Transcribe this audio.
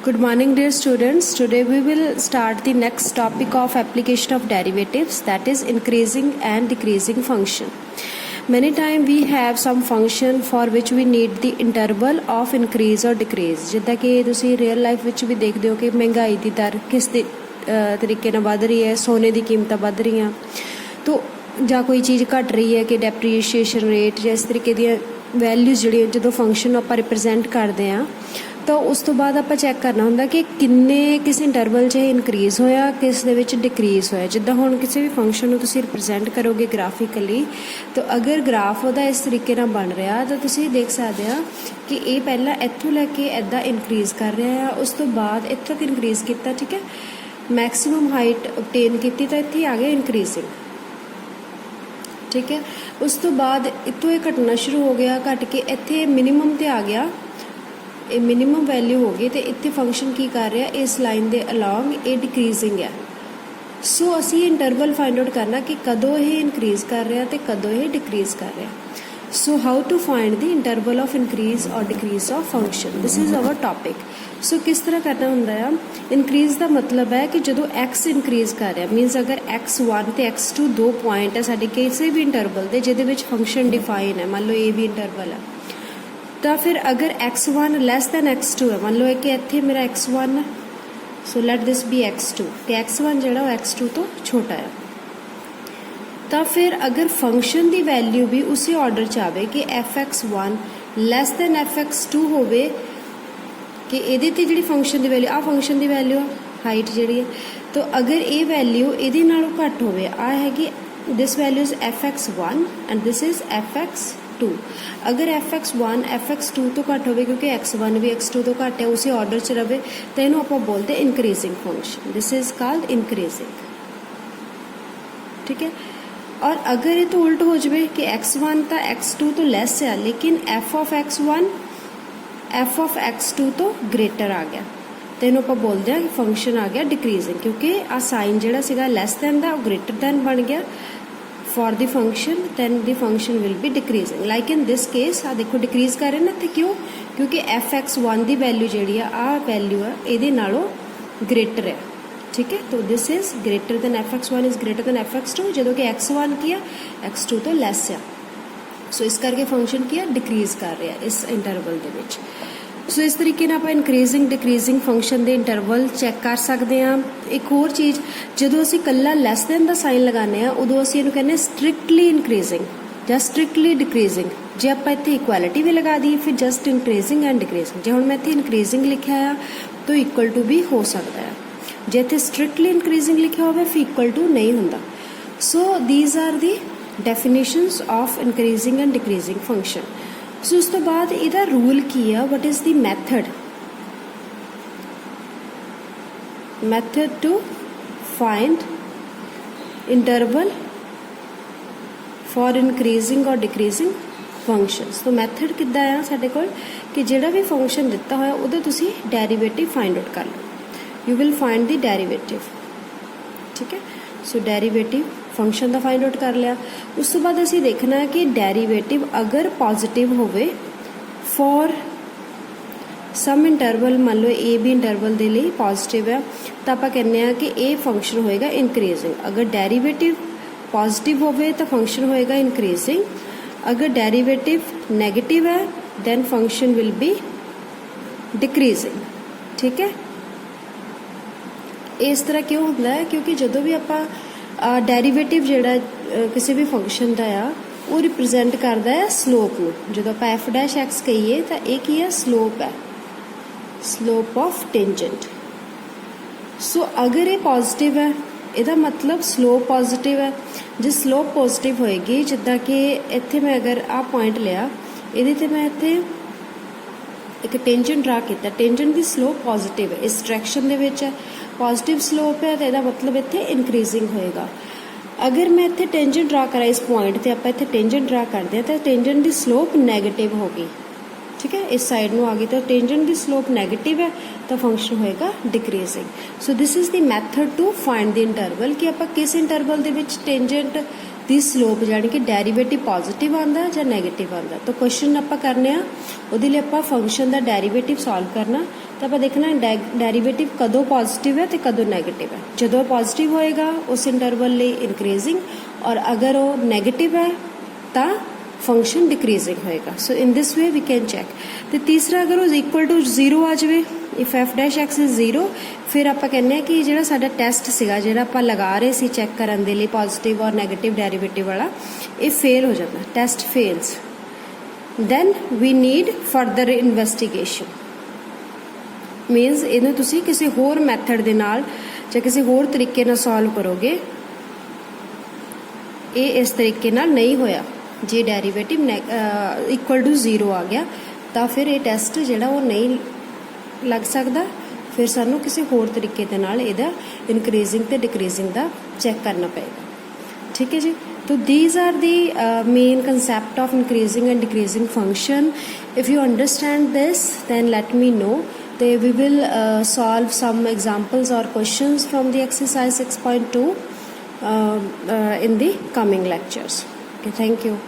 Good morning, dear students. Today we will start the next topic of application of derivatives, that is increasing and decreasing function. Many times we have some function for which we need the interval of increase or decrease. ਜਿੱਦਾਂ ਕਿ ਤੁਸੀਂ real life ਵਿੱਚ ਵੀ ਦੇਖਦੇ ਹੋ ਕਿ ਮਹਿੰਗਾਈ ਦੀ ਦਰ ਕਿਸ ਦੇ ਤਰੀਕੇ ਨਾਲ ਵੱਧ ਰਹੀ ਹੈ, ਸੋਨੇ ਦੀ ਕੀਮਤਾਂ ਵੱਧ ਰਹੀਆਂ, ਤਾਂ ਜਾਂ ਕੋਈ ਚੀਜ਼ ਘਟ ਰਹੀ ਹੈ ਕਿ ਡੈਪਰੀਸ਼ੀਏਸ਼ਨ ਰੇਟ ਜਾਂ ਇਸ ਤਰੀਕੇ ਦੀਆਂ ਵੈਲਿਊਜ਼ ਜਿਹੜੀਆਂ ਜਦੋਂ ਫੰਕਸ਼ਨ ਨੂੰ ਆਪਾਂ ਰਿਪਰੈਜ਼ੈਂਟ ਕਰਦੇ ਹਾਂ ਤਾਂ ਉਸ ਤੋਂ ਬਾਅਦ ਆਪਾਂ ਚੈੱਕ ਕਰਨਾ ਹੁੰਦਾ ਕਿ ਕਿੰਨੇ ਕਿਸ ਇੰਟਰਵਲ 'ਚ ਇਨਕਰੀਜ਼ ਹੋਇਆ, ਕਿਸ ਦੇ ਵਿੱਚ ਡਿਕਰੀਜ਼ ਹੋਇਆ। ਜਿੱਦਾਂ ਹੁਣ ਕਿਸੇ ਵੀ ਫੰਕਸ਼ਨ ਨੂੰ ਤੁਸੀਂ ਰਿਪਰੈਜ਼ੈਂਟ ਕਰੋਗੇ ਗ੍ਰਾਫਿਕਲੀ, ਤਾਂ ਅਗਰ ਗ੍ਰਾਫ ਉਹਦਾ ਇਸ ਤਰੀਕੇ ਨਾਲ ਬਣ ਰਿਹਾ ਤਾਂ ਤੁਸੀਂ ਦੇਖ ਸਕਦੇ ਆ ਕਿ ਇਹ ਪਹਿਲਾਂ ਇੱਥੋਂ ਲੈ ਕੇ ਇੱਦਾਂ ਇਨਕਰੀਜ਼ ਕਰ ਰਿਹਾ ਆ, ਉਸ ਤੋਂ ਬਾਅਦ ਇੱਥੋਂ ਤੱਕ ਇਨਕਰੀਜ਼ ਕੀਤਾ, ਠੀਕ ਹੈ, ਮੈਕਸਿਮਮ ਹਾਈਟ ਓਬਟੇਨ ਕੀਤੀ ਤਾਂ ਇੱਥੇ ਆ ਗਿਆ ਇਨਕਰੀਜ਼ਿੰਗ, ਠੀਕ ਹੈ। ਉਸ ਤੋਂ ਬਾਅਦ ਇੱਥੋਂ ਇਹ ਘਟਣਾ ਸ਼ੁਰੂ ਹੋ ਗਿਆ, ਘਟ ਕੇ ਇੱਥੇ ਮਿਨੀਮਮ 'ਤੇ ਆ ਗਿਆ, ਇਹ ਮਿਨੀਮਮ ਵੈਲਿਊ ਹੋ ਗਈ, ਅਤੇ ਇੱਥੇ ਫੰਕਸ਼ਨ ਕੀ ਕਰ ਰਿਹਾ, ਇਸ ਲਾਈਨ ਦੇ ਅਲੋਂਗ ਇਹ ਡਿਕਰੀਜ਼ਿੰਗ ਹੈ। ਸੋ ਅਸੀਂ ਇੰਟਰਵਲ ਫਾਈਂਡ ਆਊਟ ਕਰਨਾ ਕਿ ਕਦੋਂ ਇਹ ਇਨਕਰੀਜ਼ ਕਰ ਰਿਹਾ ਅਤੇ ਕਦੋਂ ਇਹ ਡਿਕਰੀਜ਼ ਕਰ ਰਿਹਾ। So how to find the interval of increase ਔਰ decrease of function, this is our topic. So ਕਿਸ ਤਰ੍ਹਾਂ ਕਰਨਾ ਹੁੰਦਾ ਆ, ਇਨਕਰੀਜ਼ ਦਾ ਮਤਲਬ ਹੈ ਕਿ ਜਦੋਂ ਐਕਸ ਇਨਕਰੀਜ਼ ਕਰ ਰਿਹਾ, ਮੀਨਸ ਅਗਰ x1 ਅਤੇ x2 ਦੋ ਪੁਆਇੰਟ ਹੈ ਸਾਡੇ ਕਿਸੇ ਵੀ ਇੰਟਰਵਲ ਦੇ ਜਿਹਦੇ ਵਿੱਚ ਫੰਕਸ਼ਨ ਡਿਫਾਈਨ ਹੈ, ਮੰਨ ਲਓ ਇਹ ਵੀ ਇੰਟਰਵਲ ਹੈ, ਤਾਂ ਫਿਰ ਅਗਰ x1 ਲੈਸ ਦੈਨ x2 ਹੈ, ਮੰਨ ਲਓ ਕਿ ਇੱਥੇ ਮੇਰਾ x1 ਹੈ, ਸੋ ਲੈਟ ਦਿਸ ਬੀ x2 ਅਤੇ x1 ਜਿਹੜਾ ਉਹ x2 ਤੋਂ ਛੋਟਾ ਹੈ, ਤਾਂ ਫਿਰ ਅਗਰ ਫੰਕਸ਼ਨ ਦੀ ਵੈਲਿਊ ਵੀ ਉਸੇ ਆਰਡਰ 'ਚ ਆਵੇ ਕਿ fx1 ਲੈਸ ਦੈਨ fx2 ਹੋਵੇ, ਕਿ ਇਹਦੇ 'ਤੇ ਜਿਹੜੀ ਫੰਕਸ਼ਨ ਦੀ ਵੈਲਿਊ, ਆਹ ਫੰਕਸ਼ਨ ਦੀ ਵੈਲਿਊ ਆ ਹਾਈਟ ਜਿਹੜੀ ਹੈ, ਤਾਂ ਅਗਰ ਇਹ ਵੈਲਿਊ ਇਹਦੇ ਨਾਲੋਂ ਘੱਟ ਹੋਵੇ, ਆਹ ਹੈਗੀ this value is fx1 and this is fx2। ਅਗਰ fx1 fx2 ਤੋਂ ਘੱਟ ਹੋਵੇ, ਕਿਉਂਕਿ x1 ਵੀ x2 ਤੋਂ ਘੱਟ ਹੈ, ਉਸੇ ਆਰਡਰ 'ਚ ਰਵੇ, ਤਾਂ ਇਹਨੂੰ ਆਪਾਂ ਬੋਲਦੇ increasing function, this is called increasing, ਠੀਕ ਹੈ। ਔਰ ਅਗਰ ਇਹ ਤੋਂ ਉਲਟ ਹੋ ਜਾਵੇ ਕਿ x1 ਤਾਂ x2 ਤੋਂ ਲੈਸ ਹੈ, ਲੇਕਿਨ f of x1 f of x2 ਤੋਂ ਗ੍ਰੇਟਰ ਆ ਗਿਆ, ਤਾਂ ਇਹਨੂੰ ਆਪਾਂ ਬੋਲਦੇ ਹਾਂ ਕਿ ਫੰਕਸ਼ਨ ਆ ਗਿਆ ਡਿਕਰੀਜ਼ਿੰਗ, ਕਿਉਂਕਿ ਆਹ ਸਾਈਨ ਜਿਹੜਾ ਸੀਗਾ ਲੈਸ ਦੈਨ ਦਾ ਉਹ ਗ੍ਰੇਟਰ ਦੈਨ ਬਣ ਗਿਆ for the function, then the function will be decreasing. Like in this case, ਆ ਦੇਖੋ ਡਿਕਰੀਜ਼ ਕਰ ਰਹੇ ਨਾ, ਤੇ ਕਿਉਂ, ਕਿਉਂਕਿ fx1 ਦੀ ਵੈਲਿਊ ਜਿਹੜੀ ਆ, ਆਹ ਵੈਲਿਊ ਆ ਇਹਦੇ ਨਾਲੋਂ ਗ੍ਰੇਟਰ ਹੈ, ਠੀਕ ਹੈ। ਤੋ this is greater then fx1 is greater then fx2, ਜਦੋਂ ਕਿ x1 ਕੀ ਆ x2 ਤੋਂ ਲੈਸ ਆ, ਸੋ ਇਸ ਕਰਕੇ ਫੰਕਸ਼ਨ ਕੀ ਆ ਡਿਕਰੀਜ਼ ਕਰ ਰਿਹਾ ਇਸ ਇੰਟਰਵਲ ਦੇ ਵਿੱਚ। ਸੋ ਇਸ ਤਰੀਕੇ ਨਾਲ ਆਪਾਂ ਇਨਕਰੀਜ਼ਿੰਗ ਡਿਕਰੀਜ਼ਿੰਗ ਫੰਕਸ਼ਨ ਦੇ ਇੰਟਰਵਲ ਚੈੱਕ ਕਰ ਸਕਦੇ ਹਾਂ। ਇੱਕ ਹੋਰ ਚੀਜ਼, ਜਦੋਂ ਅਸੀਂ ਇਕੱਲਾ ਲੈਸ ਦੈਨ ਦਾ ਸਾਈਨ ਲਗਾਉਂਦੇ ਹਾਂ ਉਦੋਂ ਅਸੀਂ ਇਹਨੂੰ ਕਹਿੰਦੇ ਸਟ੍ਰਿਕਟਲੀ ਇਨਕਰੀਜ਼ਿੰਗ ਜਾਂ ਸਟ੍ਰਿਕਟਲੀ ਡਿਕਰੀਜ਼ਿੰਗ। ਜੇ ਆਪਾਂ ਇੱਥੇ ਇਕੁਐਲਿਟੀ ਵੀ ਲਗਾ ਦਈਏ ਫਿਰ ਜਸਟ ਇਨਕਰੀਜ਼ਿੰਗ ਐਂਡ ਡਿਕਰੀਜ਼ਿੰਗ, ਜੇ ਹੁਣ ਮੈਂ ਇੱਥੇ ਇਨਕਰੀਜ਼ਿੰਗ ਲਿਖਿਆ ਆ ਤਾਂ ਇਕੁਅਲ ਟੂ ਵੀ ਹੋ ਸਕਦਾ ਹੈ, ਜੇ ਇੱਥੇ ਸਟ੍ਰਿਕਟਲੀ ਇਨਕਰੀਜ਼ਿੰਗ ਲਿਖਿਆ ਹੋਵੇ ਫਿਰ ਇਕੁਅਲ ਟੂ ਨਹੀਂ ਹੁੰਦਾ। So these are the definitions of increasing and decreasing function. So ਉਸ ਤੋਂ ਬਾਅਦ ਇਹਦਾ ਰੂਲ ਕੀ ਆ, what is the method to find interval for increasing ਔਰ ਡਿਕਰੀਜ਼ਿੰਗ ਫੰਕਸ਼ਨਸ। ਤਾਂ ਮੈਥਡ ਕਿੱਦਾਂ ਆ ਸਾਡੇ ਕੋਲ ਕਿ ਜਿਹੜਾ ਵੀ ਫੰਕਸ਼ਨ ਦਿੱਤਾ ਹੋਇਆ ਉਹਦਾ ਤੁਸੀਂ ਡੈਰੀਵੇਟਿਵ ਫਾਈਂਡ ਆਊਟ ਕਰ ਲਓ, you will find the derivative, ਠੀਕ ਹੈ। ਸੋ ਡੈਰੀਵੇਟਿਵ ਫੰਕਸ਼ਨ ਦਾ ਫਾਈਂਡ ਆਊਟ ਕਰ ਲਿਆ। ਉਸ ਤੋਂ ਬਾਅਦ ਅਸੀਂ ਦੇਖਣਾ ਹੈ ਕਿ ਡੈਰੀਵੇਟਿਵ ਅਗਰ ਪੋਜ਼ਿਟਿਵ ਹੋਵੇ ਫॉर ਸਮ ਇੰਟਰਵਲ, ਮੰਨ ਲਓ ਏ ਬੀ ਇੰਟਰਵਲ ਦੇ ਲਈ ਪੋਜ਼ਿਟਿਵ ਹੈ, ਤਾਂ ਆਪਾਂ ਕਹਿੰਦੇ ਹਾਂ ਕਿ ਇਹ ਫੰਕਸ਼ਨ ਹੋਏਗਾ ਇਨਕਰੀਜ਼ਿੰਗ। ਅਗਰ ਡੈਰੀਵੇਟਿਵ ਪੋਜ਼ਿਟਿਵ ਹੋਵੇ ਤਾਂ ਫੰਕਸ਼ਨ ਹੋਏਗਾ ਇਨਕਰੀਜ਼ਿੰਗ, ਅਗਰ ਡੈਰੀਵੇਟਿਵ ਨੈਗੇਟਿਵ ਹੈ ਦੈਨ ਫੰਕਸ਼ਨ ਵਿਲ ਬੀ ਡਿਕਰੀਜ਼ਿੰਗ, ਠੀਕ ਹੈ। ਇਸ ਤਰ੍ਹਾਂ ਕਿਉਂ ਹੁੰਦਾ ਹੈ, ਕਿਉਂਕਿ ਜਦੋਂ ਵੀ ਆਪਾਂ ਡੈਰੀਵੇਟਿਵ ਜਿਹੜਾ ਕਿਸੇ ਵੀ ਫੰਕਸ਼ਨ ਦਾ ਆ ਉਹ ਰਿਪਰੈਜ਼ੈਂਟ ਕਰਦਾ ਹੈ ਸਲੋਪ ਨੂੰ। ਜਦੋਂ ਆਪਾਂ ਐਫ ਡੈਸ਼ ਐਕਸ ਕਹੀਏ ਤਾਂ ਇਹ ਕੀ ਹੈ, ਸਲੋਪ ਹੈ, ਸਲੋਪ ਆਫ ਟੈਂਜੈਂਟ। ਸੋ ਅਗਰ ਇਹ ਪੋਜ਼ਿਟਿਵ ਹੈ ਇਹਦਾ ਮਤਲਬ ਸਲੋਪ ਪੋਜ਼ਿਟਿਵ ਹੈ। ਜੇ ਸਲੋਪ ਪੋਜ਼ਿਟਿਵ ਹੋਏਗੀ, ਜਿੱਦਾਂ ਕਿ ਇੱਥੇ ਮੈਂ ਅਗਰ ਆਹ ਪੁਆਇੰਟ ਲਿਆ, ਇਹਦੇ 'ਤੇ ਮੈਂ ਇੱਥੇ ਇੱਕ ਟੈਂਜੈਂਟ ਡਰਾ ਕੀਤਾ, ਟੈਂਜੈਂਟ ਦੀ ਸਲੋਪ ਪੋਜ਼ਿਟਿਵ ਹੈ, ਇਸ ਡਾਇਰੈਕਸ਼ਨ ਦੇ ਵਿੱਚ ਹੈ, ਪੋਜ਼ਿਟਿਵ ਸਲੋਪ ਹੈ, ਤਾਂ ਇਹਦਾ ਮਤਲਬ ਇੱਥੇ ਇਨਕਰੀਜ਼ਿੰਗ ਹੋਏਗਾ। ਅਗਰ ਮੈਂ ਇੱਥੇ ਟੈਂਜੈਂਟ ਡਰਾ ਕਰਾਂ ਇਸ ਪੁਆਇੰਟ 'ਤੇ, ਆਪਾਂ ਇੱਥੇ ਟੈਂਜੈਂਟ ਡਰਾ ਕਰਦੇ ਹਾਂ ਤਾਂ ਟੈਂਜੈਂਟ ਦੀ ਸਲੋਪ ਨੈਗੇਟਿਵ ਹੋ ਗਈ, ਠੀਕ ਹੈ, ਇਸ ਸਾਈਡ ਨੂੰ ਆ ਗਈ, ਤਾਂ ਟੈਂਜੈਂਟ ਦੀ ਸਲੋਪ ਨੈਗੇਟਿਵ ਹੈ ਤਾਂ ਫੰਕਸ਼ਨ ਹੋਏਗਾ decreasing. So this is the method to find the interval, ਕਿ ਆਪਾਂ ਕਿਸ ਇੰਟਰਵਲ ਦੇ ਵਿੱਚ ਟੈਂਜੈਂਟ ਦੀ ਸਲੋਪ ਜਾਣੀ ਕਿ ਡੈਰੀਵੇਟਿਵ ਪੋਜ਼ਿਟਿਵ ਆਉਂਦਾ ਜਾਂ ਨੈਗੇਟਿਵ ਆਉਂਦਾ। ਤਾਂ ਕੁਐਸਚਨ ਆਪਾਂ ਕਰਨੇ ਆ, ਉਹਦੇ ਲਈ ਆਪਾਂ ਫੰਕਸ਼ਨ ਦਾ ਡੈਰੀਵੇਟਿਵ ਸੋਲਵ ਕਰਨਾ, ਤਾਂ ਆਪਾਂ ਦੇਖਣਾ ਡੈਰੀਵੇਟਿਵ ਕਦੋਂ ਪੋਜ਼ਿਟਿਵ ਹੈ ਤੇ ਕਦੋਂ ਨੈਗੇਟਿਵ ਹੈ। ਜਦੋਂ ਪੋਜ਼ਿਟਿਵ ਹੋਏਗਾ ਉਸ ਇੰਟਰਵਲ ਲਈ ਇਨਕਰੀਜ਼ਿੰਗ, ਔਰ ਅਗਰ ਉਹ ਨੈਗੇਟਿਵ ਹੈ ਤਾਂ ਫੰਕਸ਼ਨ ਡਿਕਰੀਜ਼ਿੰਗ ਹੋਏਗਾ। So in this way we can check. ਤੇ ਤੀਸਰਾ, ਅਗਰ ਉਹ ਇਕੁਅਲ ਟੂ 0 ਆ ਜਾਵੇ, if F dash X is 0, ਫਿਰ ਆਪਾਂ ਕਹਿੰਦੇ ਹਾਂ ਕਿ ਜਿਹੜਾ ਸਾਡਾ ਟੈਸਟ ਸੀਗਾ, ਜਿਹੜਾ ਆਪਾਂ ਲਗਾ ਰਹੇ ਸੀ ਚੈੱਕ ਕਰਨ ਦੇ ਲਈ ਪੋਜ਼ਿਟਿਵ ਔਰ ਨੈਗੇਟਿਵ ਡੈਰੀਵੇਟਿਵ ਵਾਲਾ, ਇਹ ਫੇਲ ਹੋ ਜਾਂਦਾ, test fails. Then we need further investigation. Means ਇਹਨੂੰ ਤੁਸੀਂ ਕਿਸੇ ਹੋਰ ਮੈਥਡ ਦੇ ਨਾਲ ਜਾਂ ਕਿਸੇ ਹੋਰ ਤਰੀਕੇ ਨਾਲ ਸੋਲਵ ਕਰੋਗੇ। ਇਹ ਇਸ ਤਰੀਕੇ ਨਾਲ ਨਹੀਂ ਹੋਇਆ, ਜੇ ਡੈਰੀਵੇਟਿਵ ਇਕੁਅਲ ਟੂ 0 ਆ ਗਿਆ ਤਾਂ ਫਿਰ ਇਹ ਟੈਸਟ ਜਿਹੜਾ ਉਹ ਨਹੀਂ ਲੱਗ ਸਕਦਾ, ਫਿਰ ਸਾਨੂੰ ਕਿਸੇ ਹੋਰ ਤਰੀਕੇ ਦੇ ਨਾਲ ਇਹਦਾ ਇਨਕਰੀਜ਼ਿੰਗ ਤੇ ਡਿਕਰੀਜ਼ਿੰਗ ਦਾ ਚੈੱਕ ਕਰਨਾ ਪਏਗਾ। ਠੀਕ ਹੈ ਜੀ। So these are the main concept of increasing and decreasing function. If you understand this, then let me know. Then we will solve some examples or questions from the exercise 6.2 in the coming lectures. Okay, thank you.